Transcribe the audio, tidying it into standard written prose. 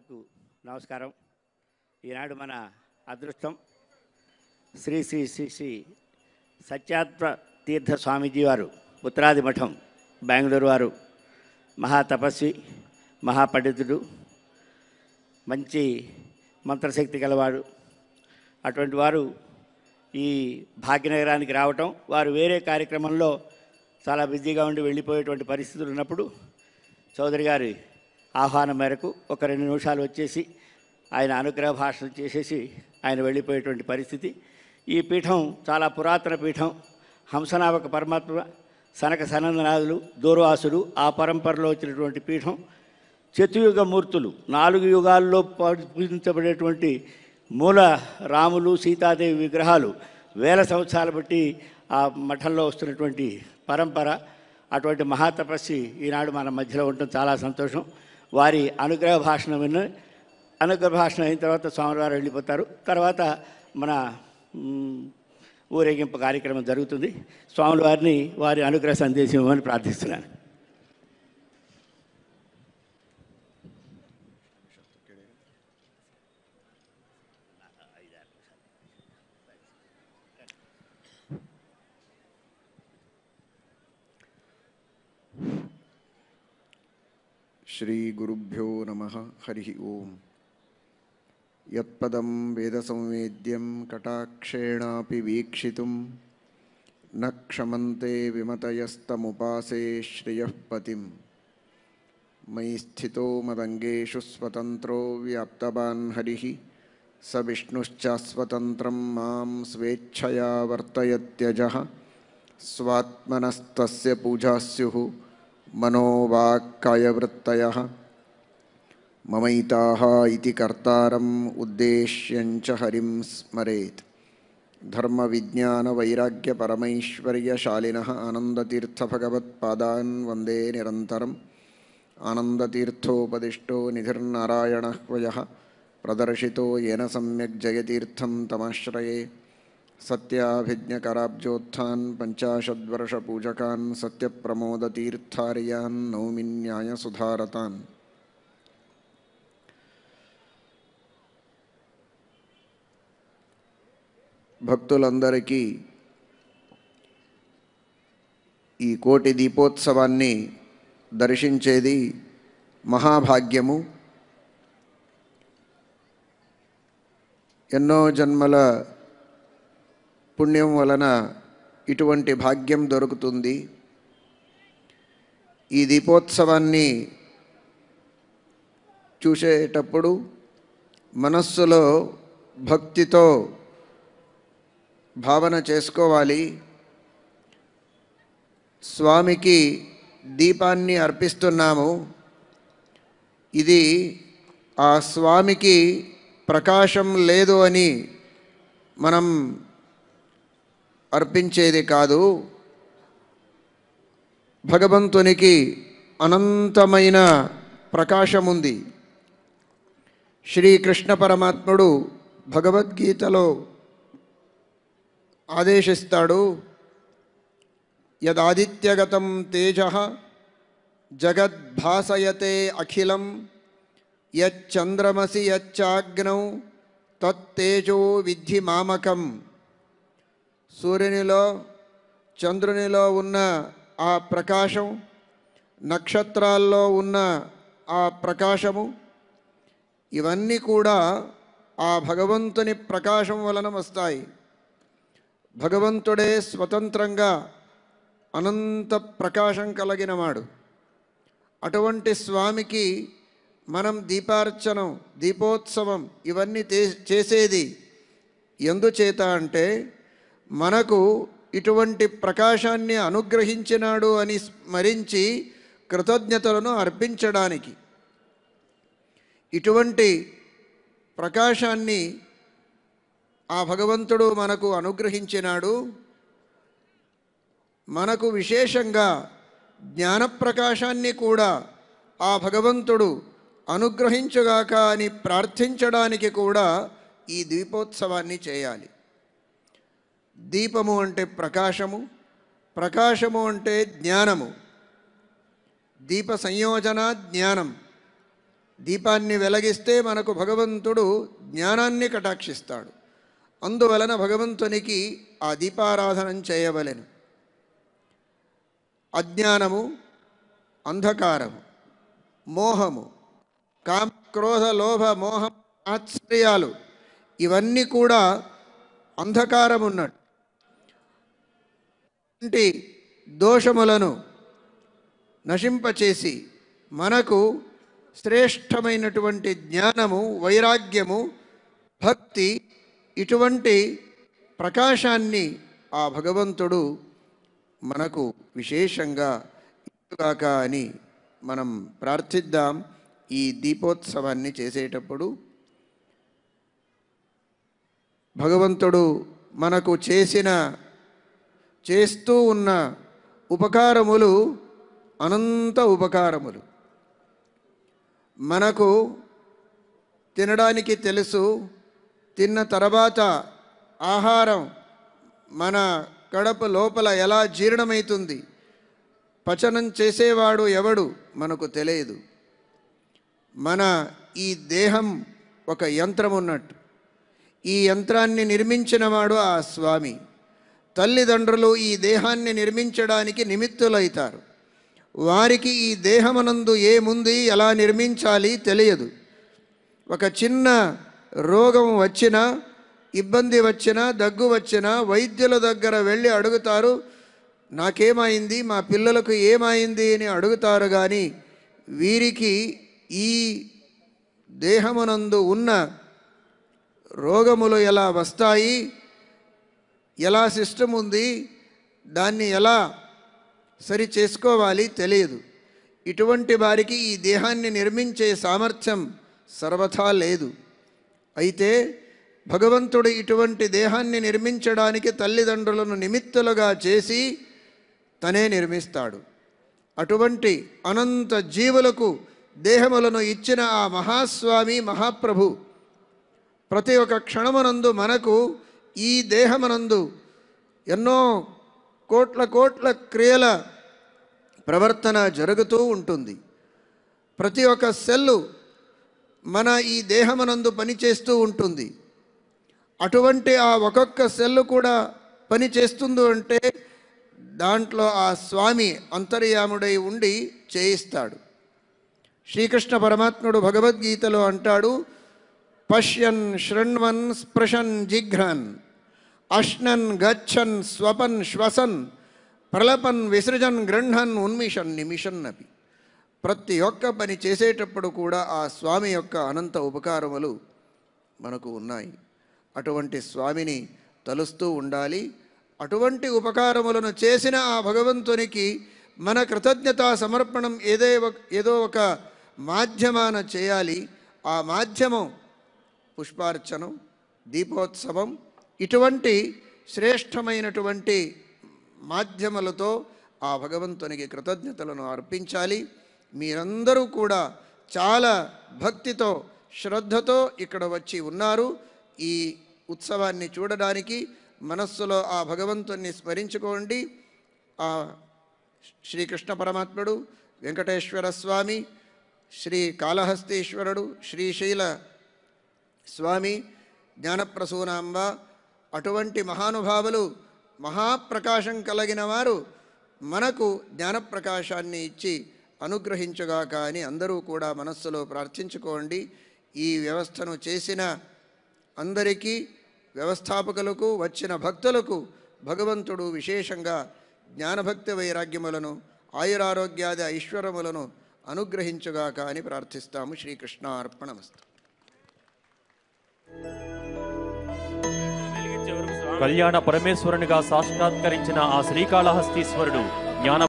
పెద్దలకు నమస్కారం. ఈనాడు మన అదృష్టం శ్రీ శ్రీ శ్రీ శ్రీ సత్యాత్మ తీర్థ స్వామీజీ వారు, ఉత్తరాది మఠం, బెంగళూరు వారు. మహాతపస్వి, మహాపండితుడు, మంచి మంత్రశక్తి గలవాడు. అటువంటి వారు ఈ భాగ్యనగరానికి రావటం, వారు వేరే కార్యక్రమంలో చాలా బిజీగా ఉండి వెళ్ళిపోయేటువంటి పరిస్థితులు ఉన్నప్పుడు చౌదరి గారి ఆహ్వానం మేరకు ఒక 2 నిమిషాలు వచ్చేసి ఆయన అనుగ్రహ భాషణ చేసేసి ఆయన వెళ్ళిపోయేటువంటి పరిస్థితి. ఈ పీఠం చాలా పురాతన పీఠం. హంసనామక పరమాత్మ, సనక సనందనాథులు, దూర్వాసులు ఆ పరంపరలో వచ్చినటువంటి పీఠం. చతుయుగ మూర్తులు, 4 యుగాల్లో పూజించబడేటువంటి మూల రాములు, సీతాదేవి విగ్రహాలు వేల సంవత్సరాలు బట్టి ఆ మఠంలో వస్తున్నటువంటి పరంపర. అటువంటి మహాతపస్వి ఈనాడు మన మధ్యలో ఉండటం చాలా సంతోషం. వారి అనుగ్రహ భాషణ అనుగ్రహ భాషణ అయిన తర్వాత స్వామివారు వెళ్ళిపోతారు. తర్వాత మన ఊరేగింపు కార్యక్రమం జరుగుతుంది. స్వాముల వారిని వారి అనుగ్రహ సందేశం ఇవ్వమని ప్రార్థిస్తున్నాను. శ్రీ గురుభ్యో నమః. హరి ఓం. యత్పదం వేద సంవేద్యం కటాక్షేణాపి వీక్షితుం న క్షమంతే విమతయస్తముపాసే శ్రియః పతిం. మయి స్థితో మదంగేషు స్వతంత్రో వ్యాప్తవాన్ హరిః స విష్ణుశ్చాస్వతంత్రం మాం స్వేచ్ఛయా వర్తయత్యజః. స్వాత్మనస్తస్య పూజా స్యుః మనోవాక్కాయవృత్తయః. మమైతాః ఇతి కర్తారం ఉద్దేశ్యంచ హరిం స్మరేత్. ధర్మవిజ్ఞానవైరాగ్యపరమైశ్వర్యశాలినః ఆనందతీర్థభగవత్పాదాన్ వందే నిరంతరం. ఆనందతీర్థోపదిష్టో నిధిర్నారాయణః ప్రదర్శితో येन सम्यक् जयतीर्थं तमाश्रये. सत्याभिज्ञकराब्जोत्थान् पञ्चाशद्वर्षपूजकान् सत्यप्रमोदतीर्थार्यान् नौमि न्यायसुधारतान्. భక్తులందరికీ ఈ కోటి దీపోత్సవాన్ని దర్శించేది మహాభాగ్యము. ఎన్నో జన్మల పుణ్యం వలన ఇటువంటి భాగ్యం దొరుకుతుంది. ఈ దీపోత్సవాన్ని చూసేటప్పుడు మనస్సులో భక్తితో భావన చేసుకోవాలి. స్వామికి దీపాన్ని అర్పిస్తున్నాము. ఇది ఆ స్వామికి ప్రకాశం లేదు అని మనం అర్పించేది కాదు. భగవంతునికి అనంతమైన ప్రకాశం ఉంది. శ్రీకృష్ణ పరమాత్ముడు భగవద్గీతలో ఆదేశిస్తాడు. యదాదిత్యగతం తేజః జగద్భాసయతే అఖిలం యచ్చంద్రమసి యచ్చాగ్నౌ తత్తేజో విద్ధి మామకం. సూర్యునిలో, చంద్రునిలో ఉన్న ఆ ప్రకాశం, నక్షత్రాల్లో ఉన్న ఆ ప్రకాశము, ఇవన్నీ కూడా ఆ భగవంతుని ప్రకాశం వలన వస్తాయి. భగవంతుడే స్వతంత్రంగా అనంత ప్రకాశం కలిగినవాడు. అటువంటి స్వామికి మనం దీపార్చనం, దీపోత్సవం ఇవన్నీ చేసేది ఎందుచేత అంటే మనకు ఇటువంటి ప్రకాశాన్ని అనుగ్రహించినాడు అని స్మరించి కృతజ్ఞతలను అర్పించడానికి. ఇటువంటి ప్రకాశాన్ని ఆ భగవంతుడు మనకు అనుగ్రహించినాడు. మనకు విశేషంగా జ్ఞానప్రకాశాన్ని కూడా ఆ భగవంతుడు అనుగ్రహించుగాక అని ప్రార్థించడానికి కూడా ఈ దీపోత్సవాన్ని చేయాలి. దీపము అంటే ప్రకాశము, ప్రకాశము అంటే జ్ఞానము. దీప సంయోజన జ్ఞానం. దీపాన్ని వెలిగిస్తే మనకు భగవంతుడు జ్ఞానాన్ని కటాక్షిస్తాడు. అందువలన భగవంతునికి ఆ దీపారాధనం చేయవలెను. అజ్ఞానము, అంధకారము, మోహము, కామ క్రోధ లోభ మోహం ఆశ్చర్యాలు ఇవన్నీ కూడా అంధకారం ఉన్నట్టు. ఇంటి దోషములను నశింపచేసి మనకు శ్రేష్టమైనటువంటి జ్ఞానము, వైరాగ్యము, భక్తి ఇటువంటి ప్రకాశాన్ని ఆ భగవంతుడు మనకు విశేషంగా ఇచ్చుగాక అని మనం ప్రార్థిద్దాం. ఈ దీపోత్సవాన్ని చేసేటప్పుడు భగవంతుడు మనకు చేస్తూ ఉన్న ఉపకారములు అనంత ఉపకారములు. మనకు తినడానికి తెలుసు, తిన్న తర్వాత ఆహారం మన కడుపు లోపల ఎలా జీర్ణమవుతుంది, పచనం చేసేవాడు ఎవడు మనకు తెలియదు. మన ఈ దేహం ఒక యంత్రం ఉన్నట్టు. ఈ యంత్రాన్ని నిర్మించినవాడు ఆ స్వామి. తల్లిదండ్రులు ఈ దేహాన్ని నిర్మించడానికి నిమిత్తులవుతారు. వారికి ఈ దేహమనందు ఏముంది, ఎలా నిర్మించాలి తెలియదు. ఒక చిన్న రోగం వచ్చినా, ఇబ్బంది వచ్చినా, దగ్గు వచ్చినా వైద్యుల దగ్గర వెళ్ళి అడుగుతారు, నాకేమైంది, మా పిల్లలకు ఏమైంది అని అడుగుతారు. కానీ వీరికి ఈ దేహమునందు ఉన్న రోగములు ఎలా వస్తాయి, ఎలా సిస్టమ్ ఉంది, దాన్ని ఎలా సరి చేసుకోవాలి తెలియదు. ఇటువంటి వారికి ఈ దేహాన్ని నిర్మించే సామర్థ్యం సర్వథా లేదు. అయితే భగవంతుడు ఇటువంటి దేహాన్ని నిర్మించడానికి తల్లిదండ్రులను నిమిత్తులుగా చేసి తనే నిర్మిస్తాడు. అటువంటి అనంత జీవులకు దేహములను ఇచ్చిన ఆ మహాస్వామి మహాప్రభు ప్రతి ఒక్క క్షణమునందు మనకు ఈ దేహమునందు ఎన్నో కోట్ల క్రియల ప్రవర్తన జరుగుతూ ఉంటుంది. ప్రతి ఒక్క సెల్లు మన ఈ దేహమునందు పనిచేస్తూ ఉంటుంది. అటువంటి ఆ ఒక్కొక్క సెల్లు కూడా పని చేస్తుంది అంటే దాంట్లో ఆ స్వామి అంతర్యాముడై ఉండి చేయిస్తాడు. శ్రీకృష్ణ పరమాత్ముడు భగవద్గీతలో అంటాడు, పశ్యన్ శృణ్వన్ స్పృశన్ జిఘ్రన్ అశ్నన్ గచ్చన్ స్వపన్ శ్వసన్ ప్రలపన్ విసృజన్ గృహన్ ఉన్మిషన్ నిమిషన్ అపి. ప్రతి ఒక్క పని చేసేటప్పుడు కూడా ఆ స్వామి యొక్క అనంత ఉపకారములు మనకు ఉన్నాయి. అటువంటి స్వామిని తలుస్తూ ఉండాలి. అటువంటి ఉపకారములను చేసిన ఆ భగవంతునికి మన కృతజ్ఞతా సమర్పణం ఏదో ఒక మాధ్యమాన చేయాలి. ఆ మాధ్యమం పుష్పార్చనం, దీపోత్సవం, ఇటువంటి శ్రేష్టమైనటువంటి మాధ్యమాలతో ఆ భగవంతునికి కృతజ్ఞతలను అర్పించాలి. మీరందరూ కూడా చాలా భక్తితో, శ్రద్ధతో ఇక్కడ వచ్చి ఉన్నారు. ఈ ఉత్సవాన్ని చూడడానికి మనస్సులో ఆ భగవంతుని స్మరించుకోండి. ఆ శ్రీకృష్ణ పరమాత్ముడు, వెంకటేశ్వర స్వామి, శ్రీ కాళహస్తీశ్వరుడు, శ్రీశైల స్వామి, జ్ఞానప్రసూనాంబ, అటువంటి మహానుభావులు, మహాప్రకాశం కలిగిన వారు మనకు జ్ఞానప్రకాశాన్ని ఇచ్చి అనుగ్రహించుగాక అని అందరూ కూడా మనస్సులో ప్రార్థించుకోండి. ఈ వ్యవస్థను చేసిన అందరికీ, వ్యవస్థాపకులకు, వచ్చిన భక్తులకు భగవంతుడు విశేషంగా జ్ఞానభక్తి వైరాగ్యములను, ఆయురారోగ్యాది ఐశ్వర్యములను అనుగ్రహించుగాక అని ప్రార్థిస్తాము. శ్రీకృష్ణ అర్పణమస్తు. కళ్యాణ పరమేశ్వరునిగా సాక్షాత్కరించిన ఆ శ్రీకాళహస్తీశ్వరుడు జ్ఞాన